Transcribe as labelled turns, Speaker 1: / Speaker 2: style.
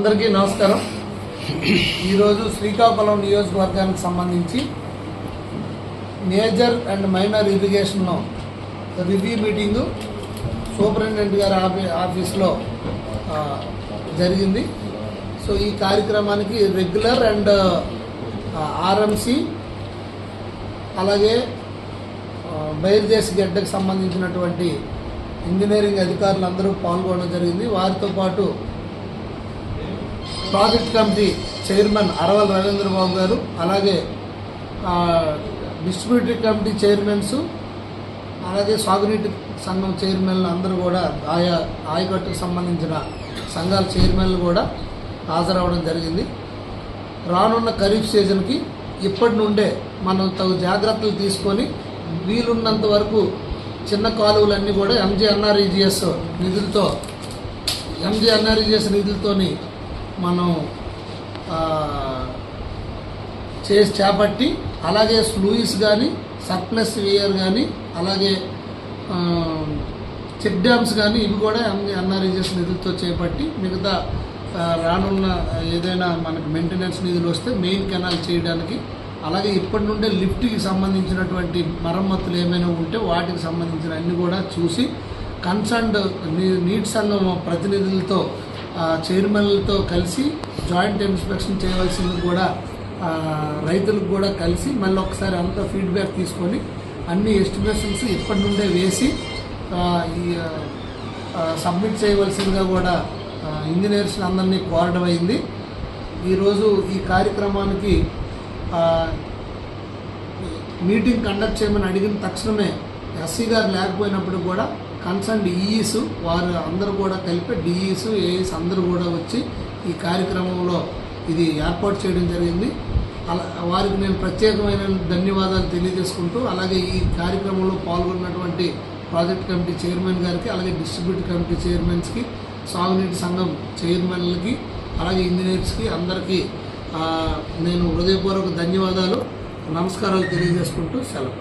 Speaker 1: అందరికీ నమస్కారం. ఈరోజు శ్రీకాకుళం నియోజకవర్గానికి సంబంధించి major and minor irrigation review meeting superintendent గారి ఆఫీస్లో జరిగింది. సో ఈ కార్యక్రమానికి రెగ్యులర్ అండ్ ఆర్ఎంసి అలాగే బయలుదేశ గడ్డకు సంబంధించినటువంటి ఇంజనీరింగ్ అధికారులు అందరూ పాల్గొనడం జరిగింది. వారితో పాటు project committee chairman arrival Ravindra Babu గారు, అలాగే డిస్ట్రిబ్యూటరీ కమిటీ చైర్మన్స్, అలాగే సాగునీటి సంఘం చైర్మన్లు అందరూ కూడా ఆయకట్టుకు సంబంధించిన సంఘాల చైర్మన్లు కూడా హాజరవడం జరిగింది. రానున్న ఖరీఫ్ సీజన్కి ఇప్పటి నుండే మనం తగు జాగ్రత్తలు తీసుకొని వీలున్నంత వరకు చిన్న కాలువలన్నీ కూడా ఎంజీఎన్ఆర్ఈజీఎస్ నిధులతోని మనం చేపట్టి, అలాగే స్లూయిస్ కానీ సర్ప్లస్ వేయర్ కానీ అలాగే చెక్ డ్యామ్స్ కానీ ఇవి కూడా ఎన్ఆర్ఈజీఎస్ నిధులతో చేపట్టి మిగతా రానున్న ఏదైనా మనకు మెయింటెనెన్స్ నిధులు వస్తే మెయిన్ కెనాల్ చేయడానికి, అలాగే ఇప్పటి నుండే లిఫ్ట్కి సంబంధించినటువంటి మరమ్మతులు ఏమైనా ఉంటే వాటికి సంబంధించిన అన్ని కూడా చూసి కన్సర్న్డ్ నీటి సంఘం ప్రతినిధులతో చైర్మన్లతో కలిసి జాయింట్ ఇన్స్పెక్షన్ చేయవలసింది కూడా రైతులకు కూడా కలిసి మళ్ళీ ఒకసారి అంతా ఫీడ్బ్యాక్ తీసుకొని అన్ని ఎస్టిమేషన్స్ ఇప్పటి నుండే వేసి సబ్మిట్ చేయవలసిందిగా కూడా ఇంజనీర్స్ అందరినీ కోరడం అయింది. ఈరోజు ఈ కార్యక్రమానికి మీటింగ్ కండక్ట్ చేయమని అడిగిన తక్షణమే ఎస్సీ గారు లేకపోయినప్పుడు కూడా కన్సర్న్ ఈఈస్ వారు అందరూ కూడా కలిపి డిఈస్ ఏఈస్ అందరూ కూడా వచ్చి ఈ కార్యక్రమంలో ఇది ఏర్పాటు చేయడం జరిగింది. వారికి నేను ప్రత్యేకమైన ధన్యవాదాలు తెలియజేసుకుంటూ, అలాగే ఈ కార్యక్రమంలో పాల్గొన్నటువంటి ప్రాజెక్ట్ కమిటీ చైర్మన్ గారికి, అలాగే డిస్ట్రిబ్యూటర్ కమిటీ చైర్మన్స్కి, సాగునీటి సంఘం చైర్మన్లకి, అలాగే ఇంజనీర్స్కి అందరికీ నేను హృదయపూర్వక ధన్యవాదాలు, నమస్కారాలు తెలియజేసుకుంటూ సెలవు.